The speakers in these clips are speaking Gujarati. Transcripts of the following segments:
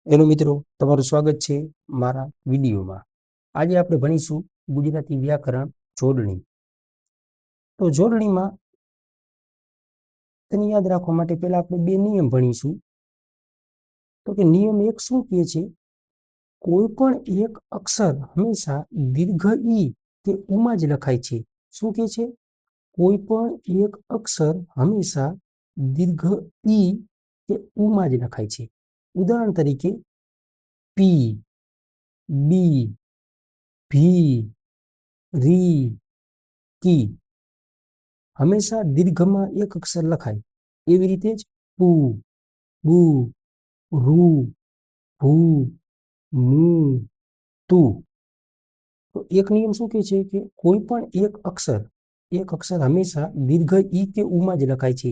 હેલો મિત્રો, તમારું સ્વાગત છે મારા વિડીયોમાં। આજે આપણે ભણીશું ગુજરાતી વ્યાકરણ જોડણી। તો જોડણીમાં તેને યાદ રાખવા માટે પહેલા આપણે બે નિયમ ભણીશું। તો કે નિયમ એક શું કહે છે? કોઈ પણ એક અક્ષર હંમેશા દીર્ઘ ઈ કે ઉમાં જ લખાય છે। શું કહે છે? કોઈ પણ એક અક્ષર હંમેશા દીર્ઘ ઈ કે ઉમાં જ લખાય છે। ઉદાહરણ તરીકે પી, બી, ભી, રી, કી હંમેશા દીર્ઘમાં એક અક્ષર લખાય। એવી રીતે જ પુ, બુ, રૂ, ભૂ, મું, તુ। તો એક નિયમ શું કહે છે કે કોઈ પણ એક અક્ષર હંમેશા દીર્ઘ ઈ કે ઉમાં જ લખાય છે।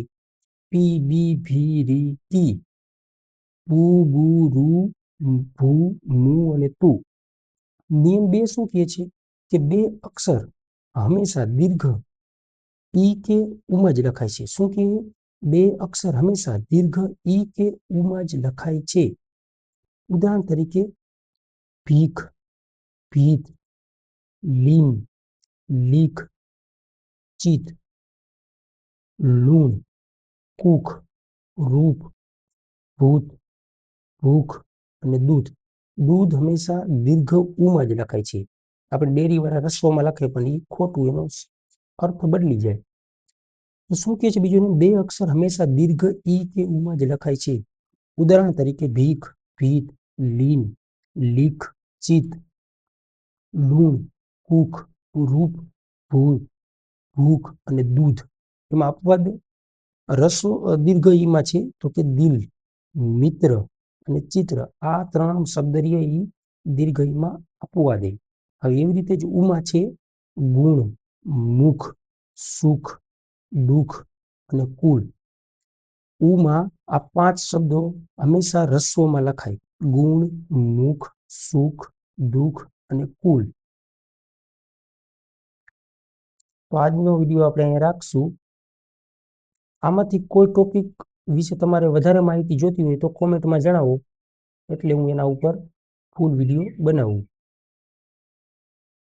પી, બી, ભી, રી, કી, પુ, બુ, રૂ, ભૂ, મું અને તુ। નિયમ બે શું કહે છે કે બે અક્ષર હંમેશા દીર્ઘ ઈ કે ઉમાં જ લખાય છે। શું કહે? બે અક્ષર હંમેશા દીર્ઘ ઈ કે ઉમાં જ લખાય છે। ઉદાહરણ તરીકે ભીખ, ભીત, લીમ, લીખ, ચિત, લૂણ, કુખ, રૂપ, ભૂત, ભૂખ અને દૂધ। દૂધ હંમેશા દીર્ઘ ઉમાં જ લખાય છે। આપણે ડેરીવાળા રસ્વમાં લખે પણ એ ખોટું, એનો અર્થ બદલી જાય। તો શું કહે છે બીજું? બે અક્ષર હંમેશા દીર્ઘ ઈ કે ઉમાં જ લખાય છે। ઉદાહરણ તરીકે ભીખ, ભીત, લીન, લીખ, ચિત, લૂણ, કુખ, રૂપ, ભૂત, ભૂખ અને દૂધ। એમાં અપવાદ રસ્વ દીર્ઘ ઈમાં છે તો કે દિલ, મિત્ર અને ચિત્ર। આ ત્રણ શબ્દરીય ઈ દીર્ઘ ઈમાં અપવાદે। હવે એવી રીતે જ ઉમાં છે ગુણ, મુખ, સુખ, દુઃખ અને કુલ। ઉમાં આ પાંચ શબ્દો હંમેશા રસ્વમાં લખાય: ગુણ, મુખ, સુખ, દુઃખ અને કુલ। તો આજનો વિડીયો આપણે અહીંયા રાખશું। આમાંથી કોઈ ટોપિક વિશે તમારે વધારે માહિતી જોતી હોય તો કોમેન્ટમાં જણાવો, એટલે હું એના ઉપર ફૂલ વિડીયો બનાવું।